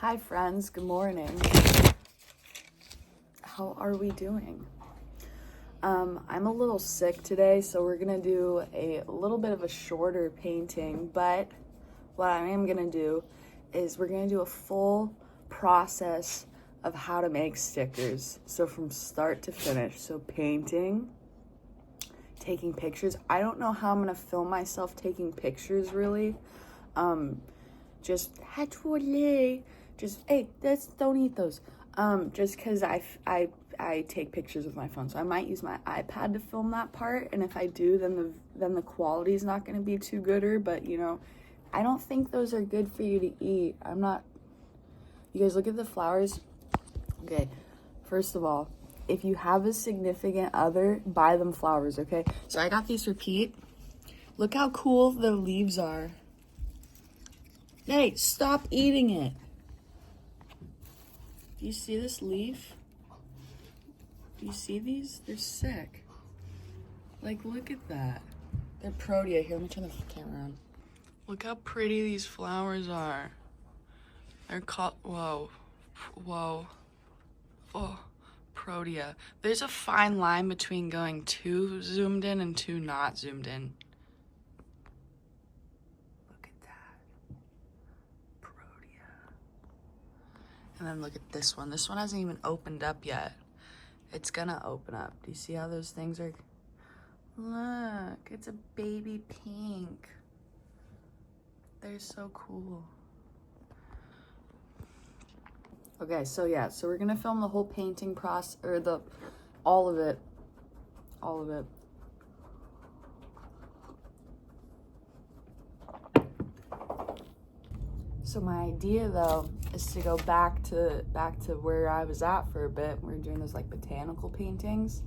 Hi friends, good morning. How are we doing? I'm a little sick today, so we're gonna do a little bit of a shorter painting, but what I am gonna do is we're gonna do a full process of how to make stickers. So from start to finish. So painting, taking pictures. I don't know how I'm gonna film myself taking pictures really. Just hey, don't eat those. Just because I take pictures with my phone, so I might use my iPad to film that part. And if I do, then the quality is not going to be too gooder. But I don't think those are good for you to eat. I'm not. You guys look at the flowers. Okay, first of all, if you have a significant other, buy them flowers. Okay, so I got these for Pete. Look how cool the leaves are. Hey, stop eating it. Do you see this leaf? Do you see these? They're sick. Like, look at that. They're protea. Here, let me turn the camera on. Look how pretty these flowers are. They're called, whoa, protea. There's a fine line between going too zoomed in and too not zoomed in. And then look at this one. This one hasn't even opened up yet. It's gonna open up. Do you see how those things are? Look, it's a baby pink. They're so cool. Okay, so yeah, so we're gonna film the whole painting process, or all of it. So my idea though is to go back to where I was at for a bit. We're doing those like botanical paintings.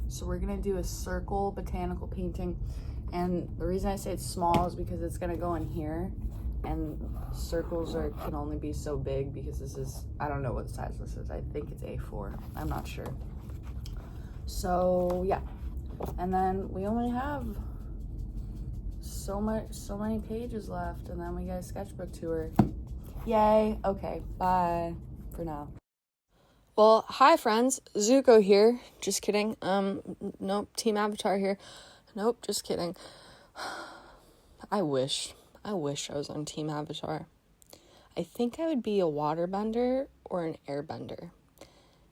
So we're gonna do a circle botanical painting. And the reason I say it's small is because it's gonna go in here, and circles can only be so big because this is, I don't know what size this is. I think it's A4, I'm not sure. So yeah, and then we only have so many pages left, and then we get a sketchbook tour. Yay. Okay, bye for now. Well, hi friends, Zuko here. Just kidding. Nope, Team Avatar here. Nope, just kidding. I wish I was on Team Avatar. I think I would be a waterbender or an airbender.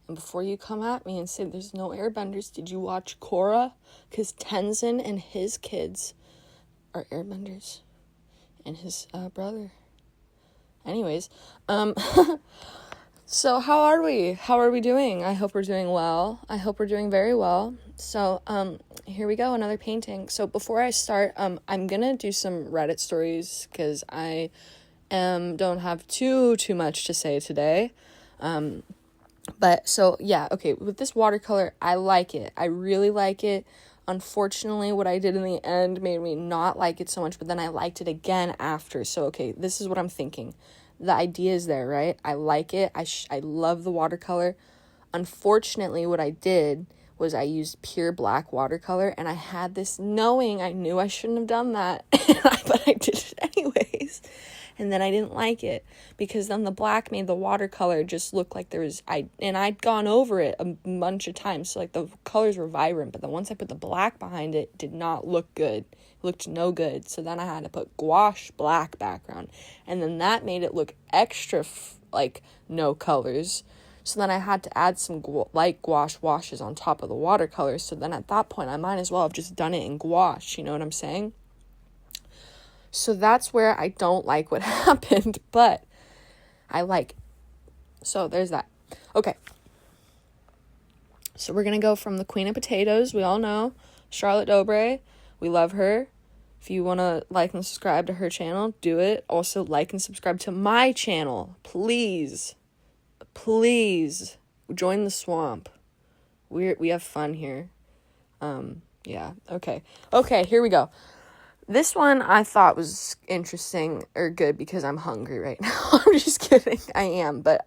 And before you come at me and say there's no airbenders, did you watch Korra? Because Tenzin and his kids are airbenders, and his brother. Anyways, so how are we doing? I hope we're doing well. I hope we're doing very well. So here we go, another painting. So before I start, I'm gonna do some Reddit stories because I don't have too much to say today. But so yeah, okay, with this watercolor, I like it. I really like it. Unfortunately, what I did in the end made me not like it so much, but then I liked it again after. So, okay, this is what I'm thinking. The idea is there, right? I like it. I love the watercolor. Unfortunately, what I did was I used pure black watercolor, and I had this knowing. I knew I shouldn't have done that, but I did it anyways. And then I didn't like it because then the black made the watercolor just look like I'd gone over it a bunch of times. So like the colors were vibrant, but then once I put the black behind it, it did not look good. It looked no good. So then I had to put gouache black background, and then that made it look extra like no colors. So then I had to add some light gouache washes on top of the watercolors. So then at that point, I might as well have just done it in gouache. You know what I'm saying? So that's where I don't like what happened, but I like it. So there's that. Okay. So we're going to go from the Queen of Potatoes. We all know Charlotte Dobre. We love her. If you want to like and subscribe to her channel, do it. Also like and subscribe to my channel. Please join the swamp. We have fun here. Yeah. Okay, here we go. This one I thought was interesting or good because I'm hungry right now. I'm just kidding. I am, but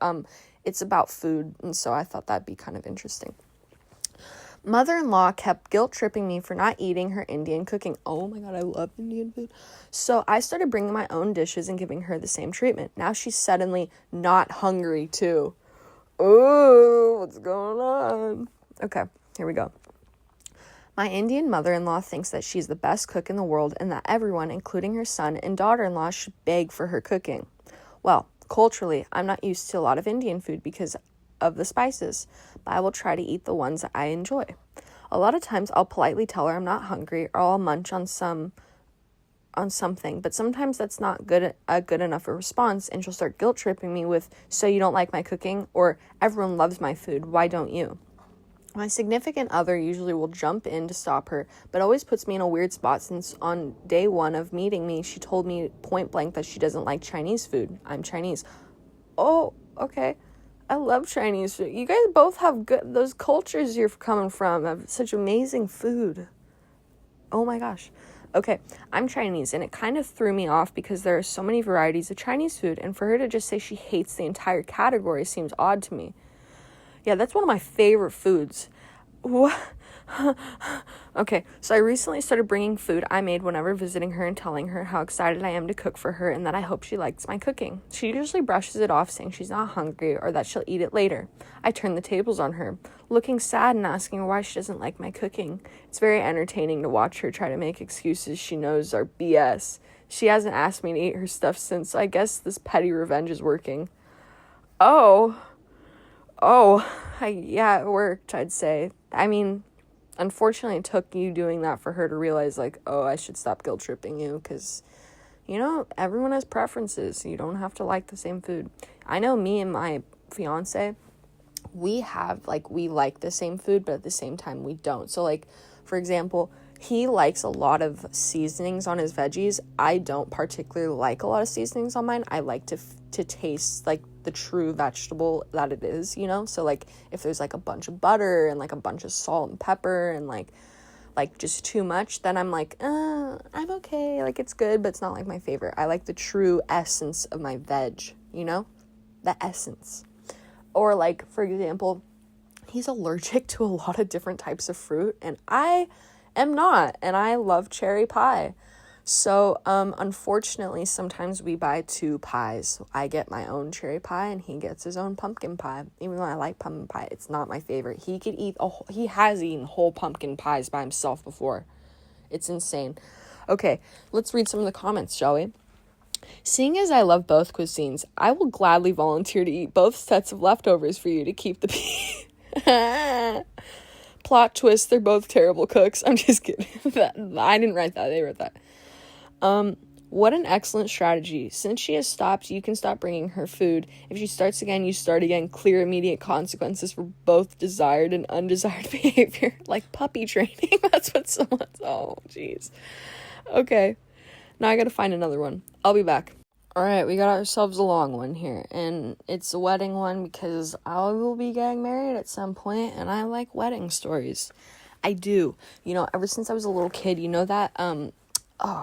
it's about food, and so I thought that'd be kind of interesting. Mother-in-law kept guilt-tripping me for not eating her Indian cooking. Oh my God, I love Indian food. So I started bringing my own dishes and giving her the same treatment. Now she's suddenly not hungry too. Oh, what's going on? Okay, here we go. My Indian mother-in-law thinks that she's the best cook in the world and that everyone, including her son and daughter-in-law, should beg for her cooking. Well, culturally, I'm not used to a lot of Indian food because of the spices, but I will try to eat the ones that I enjoy. A lot of times I'll politely tell her I'm not hungry or I'll munch on something, but sometimes that's not a good enough a response, and she'll start guilt tripping me with, so you don't like my cooking, or everyone loves my food, why don't you? My significant other usually will jump in to stop her, but always puts me in a weird spot since on day one of meeting me, she told me point blank that she doesn't like Chinese food. I'm Chinese. Oh, okay. I love Chinese food. You guys both have good, those cultures you're coming from have such amazing food. Oh my gosh. Okay, I'm Chinese, and it kind of threw me off because there are so many varieties of Chinese food, and for her to just say she hates the entire category seems odd to me. Yeah, that's one of my favorite foods. What? Okay, so I recently started bringing food I made whenever visiting her and telling her how excited I am to cook for her and that I hope she likes my cooking. She usually brushes it off, saying she's not hungry or that she'll eat it later. I turn the tables on her, looking sad and asking her why she doesn't like my cooking. It's very entertaining to watch her try to make excuses she knows are BS. She hasn't asked me to eat her stuff since, so I guess this petty revenge is working. Yeah, it worked, I'd say. I mean, unfortunately, it took you doing that for her to realize, like, oh, I should stop guilt tripping you, because, everyone has preferences. You don't have to like the same food. I know me and my fiance, we like the same food, but at the same time, we don't. So, like, for example, he likes a lot of seasonings on his veggies. I don't particularly like a lot of seasonings on mine. I like to taste, like, the true vegetable that it is, So, like, if there's, like, a bunch of butter and, like, a bunch of salt and pepper and, like just too much, then I'm like, I'm okay. Like, it's good, but it's not, like, my favorite. I like the true essence of my veg, The essence. Or, like, for example, he's allergic to a lot of different types of fruit, and I am not, and I love cherry pie. So, unfortunately, sometimes we buy two pies. I get my own cherry pie, and he gets his own pumpkin pie. Even though I like pumpkin pie, it's not my favorite. He has eaten whole pumpkin pies by himself before. It's insane. Okay, let's read some of the comments, shall we? Seeing as I love both cuisines, I will gladly volunteer to eat both sets of leftovers for you to keep the Plot twist, they're both terrible cooks. I'm just kidding. I didn't write that. They wrote that. What an excellent strategy. Since she has stopped, you can stop bringing her food. If she starts again, you start again. Clear immediate consequences for both desired and undesired behavior. Like puppy training. That's what someone's... Oh, jeez. Okay. Now I gotta find another one. I'll be back. Alright, we got ourselves a long one here. And it's a wedding one because I will be getting married at some point, and I like wedding stories. I do. Ever since I was a little kid, that...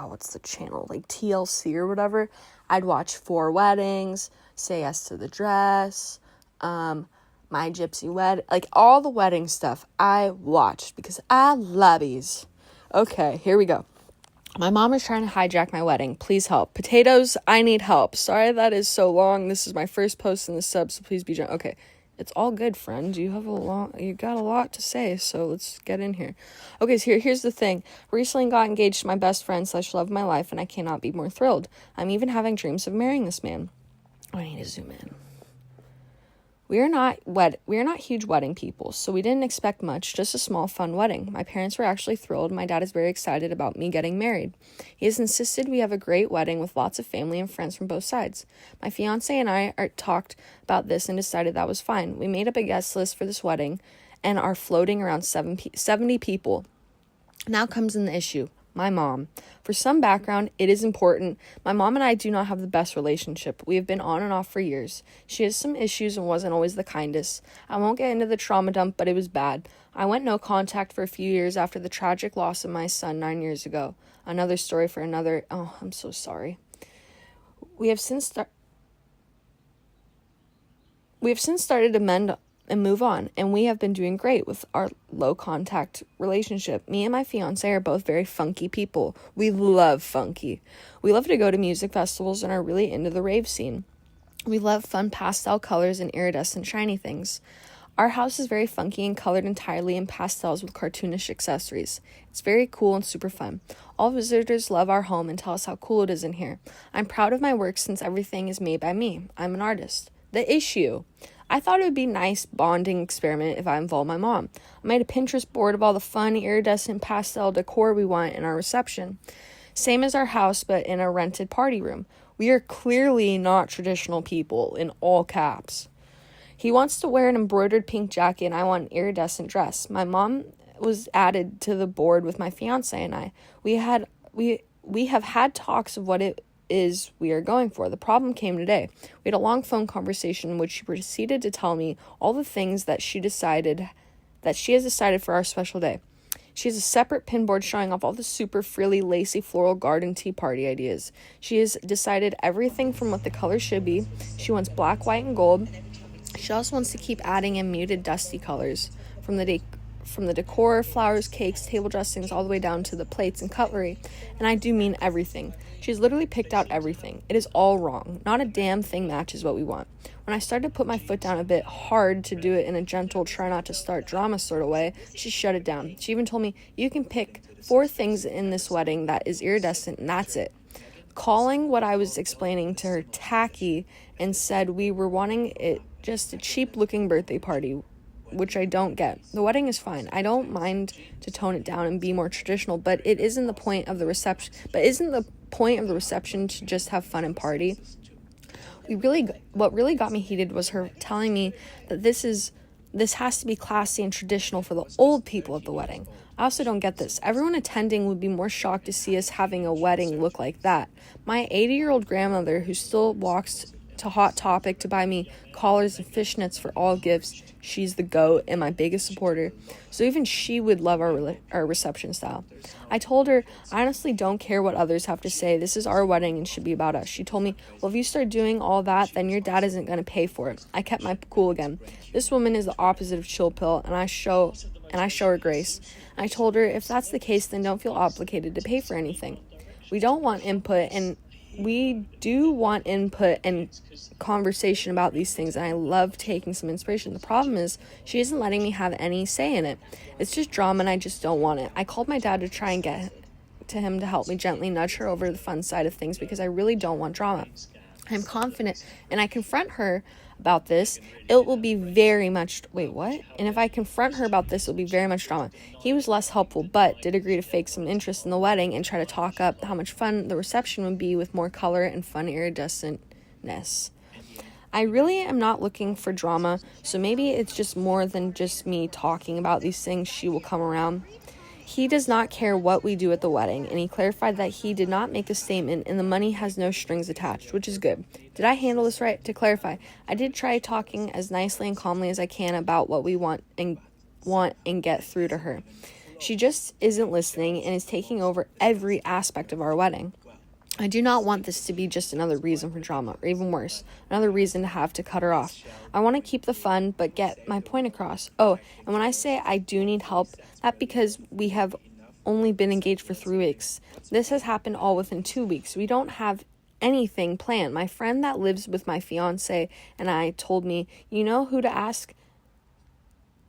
what's the channel, like TLC or whatever, I'd watch 4 Weddings, Say Yes to the Dress, My Gypsy Wedding, like all the wedding stuff I watched because I love these. Okay, here we go. My mom is trying to hijack my wedding. Please help. Potatoes, I need help. Sorry that is so long. This is my first post in the sub, so please be gentle. Okay. It's all good, friend. You got a lot to say, so let's get in here. Okay, so here's the thing. Recently got engaged to my best friend / love of my life, and I cannot be more thrilled. I'm even having dreams of marrying this man. Oh, I need to zoom in. We are not huge wedding people, so we didn't expect much, just a small, fun wedding. My parents were actually thrilled. My dad is very excited about me getting married. He has insisted we have a great wedding with lots of family and friends from both sides. My fiance and I talked about this and decided that was fine. We made up a guest list for this wedding and are floating around 70 people. Now comes in the issue. My mom. For some background, it is important. My mom and I do not have the best relationship. We have been on and off for years. She has some issues and wasn't always the kindest. I won't get into the trauma dump, but it was bad. I went no contact for a few years after the tragic loss of my son 9 years ago. Another story for another... Oh, I'm so sorry. We have since started to mend and move on. And we have been doing great with our low contact relationship. Me and my fiance are both very funky people. We love funky. We love to go to music festivals and are really into the rave scene. We love fun pastel colors and iridescent shiny things. Our house is very funky and colored entirely in pastels with cartoonish accessories. It's very cool and super fun. All visitors love our home and tell us how cool it is in here. I'm proud of my work since everything is made by me. I'm an artist. The issue. I thought it would be a nice bonding experiment if I involved my mom. I made a Pinterest board of all the fun, iridescent pastel decor we want in our reception. Same as our house, but in a rented party room. We are clearly not traditional people, in all caps. He wants to wear an embroidered pink jacket, and I want an iridescent dress. My mom was added to the board with my fiance and I. We have had talks of what it is we are going for. The problem came today. We had a long phone conversation in which she proceeded to tell me all the things that she has decided for our special day. She has a separate pin board showing off all the super frilly, lacy, floral garden tea party ideas. She has decided everything from what the color should be. She wants black, white, and gold. She also wants to keep adding in muted, dusty colors. From the decor, flowers, cakes, table dressings, all the way down to the plates and cutlery. And I do mean everything. She's literally picked out everything. It is all wrong. Not a damn thing matches what we want. When I started to put my foot down a bit hard to do it in a gentle, try not to start drama sort of way, she shut it down. She even told me, you can pick 4 things in this wedding that is iridescent, and that's it. Calling what I was explaining to her tacky and said we were wanting it just a cheap-looking birthday party, which I don't get. The wedding is fine. I don't mind to tone it down and be more traditional, but it isn't the point of the reception. But isn't the point of the reception to just have fun and party? What really got me heated was her telling me that this has to be classy and traditional for the old people at the wedding. I also don't get this. Everyone attending would be more shocked to see us having a wedding look like that. My 80-year-old grandmother, who still walks to Hot Topic to buy me collars and fishnets for all gifts, she's the GOAT and my biggest supporter. So even she would love our reception style. I told her, I honestly don't care what others have to say. This is our wedding and should be about us. She told me, well, if you start doing all that, then your dad isn't going to pay for it. I kept my cool again. This woman is the opposite of chill pill, and I show her grace. I told her, if that's the case, then don't feel obligated to pay for anything. We don't want input, and we do want input and conversation about these things, and I love taking some inspiration. The problem is she isn't letting me have any say in it. It's just drama, and I just don't want it. I called my dad to try and get to him to help me gently nudge her over the fun side of things because I really don't want drama. I'm confident, and I confront her about this, it will be very much, And if I confront her about this, it'll be very much drama. He was less helpful, but did agree to fake some interest in the wedding and try to talk up how much fun the reception would be with more color and fun iridescentness. I really am not looking for drama, so maybe it's just more than just me talking about these things. She will come around. He does not care what we do at the wedding, and he clarified that he did not make a statement and the money has no strings attached, which is good. Did I handle this right? To clarify, I did try talking as nicely and calmly as I can about what we want and get through to her. She just isn't listening and is taking over every aspect of our wedding. I do not want this to be just another reason for drama, or even worse, another reason to have to cut her off. I want to keep the fun, but get my point across. Oh, and when I say I do need help, that's because we have only been engaged for 3 weeks. This has happened all within 2 weeks. We don't have anything planned. My friend that lives with my fiance and I told me, you know who to ask?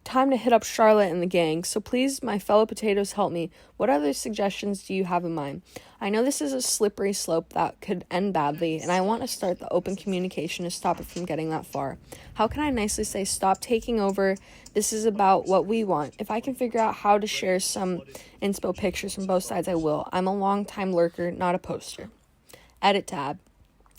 Time to hit up Charlotte and the gang. So please, my fellow potatoes, help me. What other suggestions do you have in mind? I know this is a slippery slope that could end badly, and I want to start the open communication to stop it from getting that far. How can I nicely say, stop taking over? This is about what we want. If I can figure out how to share some inspo pictures from both sides, I will. I'm a long-time lurker, not a poster. Edit tab.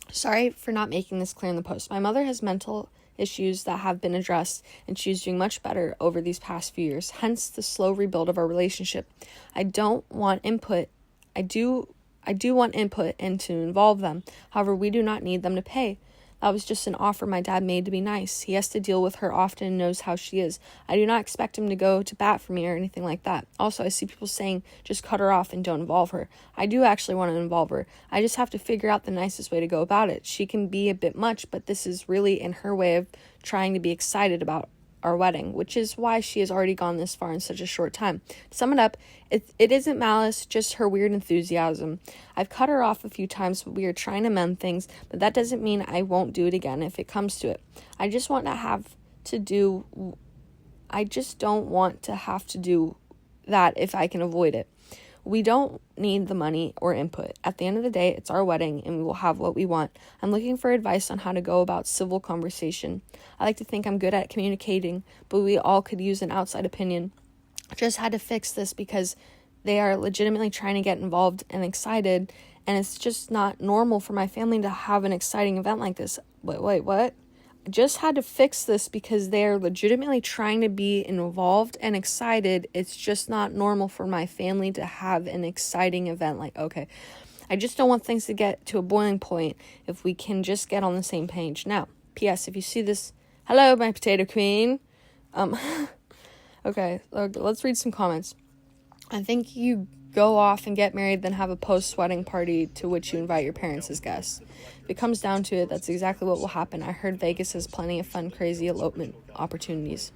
Sorry for not making this clear in the post. My mother has mental issues that have been addressed, and she's doing much better over these past few years, hence the slow rebuild of our relationship. I don't want input. I do want input and to involve them. However, we do not need them to pay. That was just an offer my dad made to be nice. He has to deal with her often and knows how she is. I do not expect him to go to bat for me or anything like that. Also, I see people saying just cut her off and don't involve her. I do actually want to involve her. I just have to figure out the nicest way to go about it. She can be a bit much, but this is really in her way of trying to be excited about our wedding, which is why she has already gone this far in such a short time. To sum it up, it isn't malice, just her weird enthusiasm. I've cut her off a few times, but we are trying to mend things, but that doesn't mean I won't do it again if it comes to it. I just don't want to have to do that if I can avoid it. We don't need the money or input. At the end of the day, it's our wedding and we will have what we want. I'm looking for advice on how to go about civil conversation. I like to think I'm good at communicating, but we all could use an outside opinion. Just had to fix this because they are legitimately trying to get involved and excited, and it's just not normal for my family to have an exciting event like this. Wait, what? Just had to fix this because they are legitimately trying to be involved and excited. It's just not normal for my family to have an exciting event. Like, okay, I just don't want things to get to a boiling point if we can just get on the same page. Now, P.S. if you see this, hello, my potato queen. Okay, let's read some comments. I think you go off and get married, then have a post-wedding party to which you invite your parents as guests. If it comes down to it, that's exactly what will happen. I heard Vegas has plenty of fun, crazy elopement opportunities.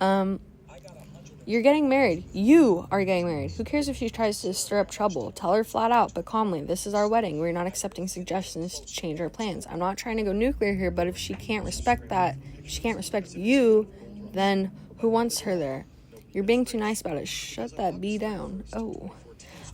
You're getting married. You are getting married. Who cares if she tries to stir up trouble? Tell her flat out, but calmly, this is our wedding. We're not accepting suggestions to change our plans. I'm not trying to go nuclear here, but if she can't respect that, if she can't respect you, then who wants her there? You're being too nice about it. Shut that bee down. Oh.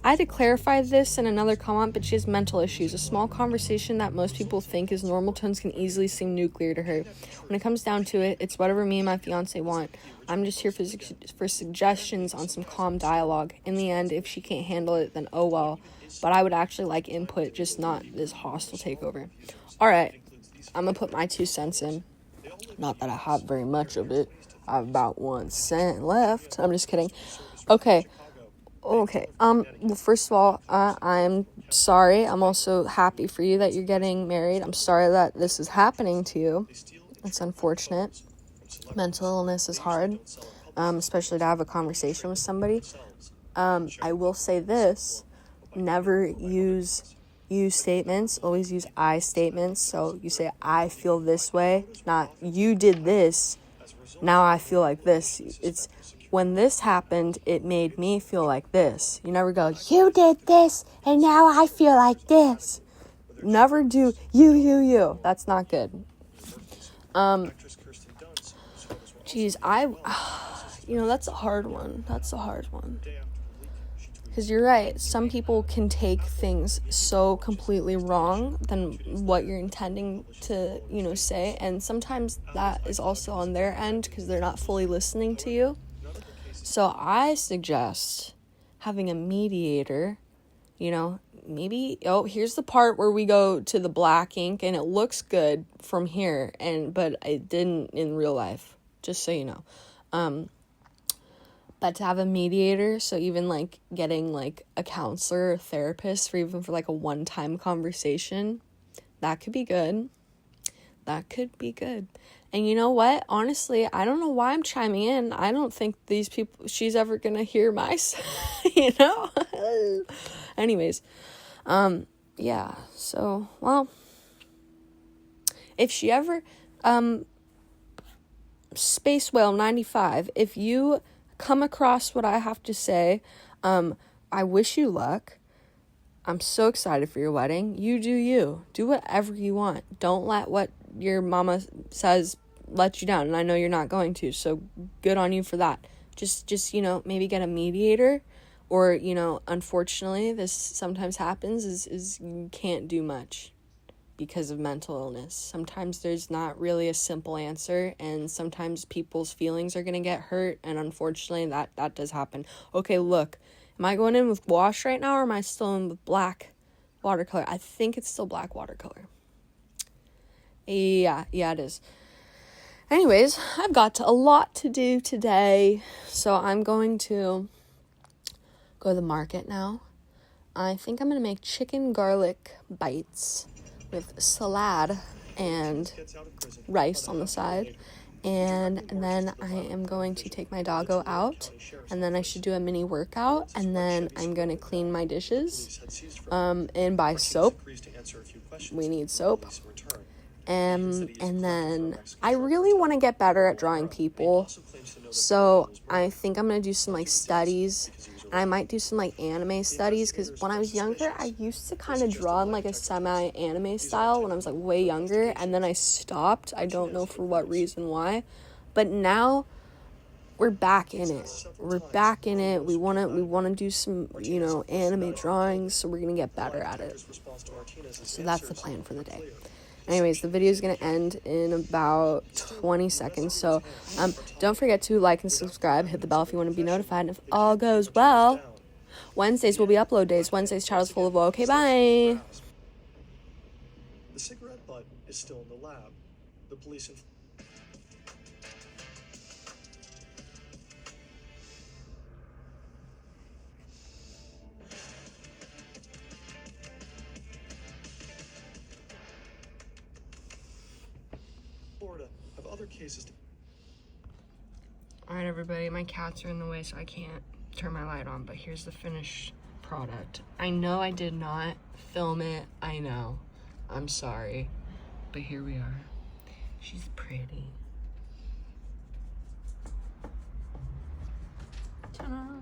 I had to clarify this in another comment, but she has mental issues. A small conversation that most people think is normal tones can easily seem nuclear to her. When it comes down to it, it's whatever me and my fiance want. I'm just here for suggestions on some calm dialogue. In the end, if she can't handle it, then oh well. But I would actually like input, just not this hostile takeover. All right, I'm going to put my 2 cents in. Not that I have very much of it. I have about 1 cent left. I'm just kidding. Okay. Well, first of all, I'm sorry. I'm also happy for you that you're getting married. I'm sorry that this is happening to you. It's unfortunate. Mental illness is hard, especially to have a conversation with somebody. I will say this. Never use you statements. Always use I statements. So you say, I feel this way, not you did this. Now I feel like this. It's when this happened, it made me feel like this. You never go, you did this, and now I feel like this. Never do you. That's not good. Geez, that's a hard one. Because you're right. Some people can take things so completely wrong than what you're intending to, say. And sometimes that is also on their end because they're not fully listening to you. So I suggest having a mediator, maybe, here's the part where we go to the black ink and it looks good from here, but it didn't in real life, just so you know. But to have a mediator, so even like getting like a counselor or therapist for like a one-time conversation, that could be good. And you know what? Honestly, I don't know why I'm chiming in. I don't think she's ever going to hear my side, Anyways, yeah. So, well, if she ever, Space Whale 95, if you come across what I have to say, I wish you luck. I'm so excited for your wedding. You do you. Do whatever you want. Don't let what your mama says let you down. And I know you're not going to, so good on you for that. Just maybe get a mediator, or, unfortunately, this sometimes happens, is you can't do much because of mental illness. Sometimes there's not really a simple answer, and sometimes people's feelings are going to get hurt, and unfortunately, that does happen. Okay, look. Am I going in with wash right now, or am I still in with black watercolor? I think it's still black watercolor. Yeah, it is. Anyways, I've got a lot to do today, so I'm going to go to the market now. I think I'm going to make chicken garlic bites with salad and rice on the side. And then I am going to take my doggo out, and then I should do a mini workout, and then I'm going to clean my dishes, and buy soap. We need soap. And then I really want to get better at drawing people. So I think I'm going to do some like studies. And I might do some like anime studies, because when I was younger, I used to kind of draw in like a semi-anime style when I was like way younger. And then I stopped. I don't know for what reason why. But now we're back in it. We're back in it. We want to do some, you know, anime drawings, so we're going to get better at it. So that's the plan for the day. Anyways, the video is going to end in about 20 seconds. So don't forget to like and subscribe. Hit the bell if you want to be notified. And if all goes well, Wednesdays will be upload days. Wednesdays, child's full of woe. Okay, bye. The cigarette butt is still in the lab. The police Florida have other cases. Alright, everybody, my cats are in the way, so I can't turn my light on, but here's the finished product. I know I did not film it. I know. I'm sorry. But here we are. She's pretty. Ta-da!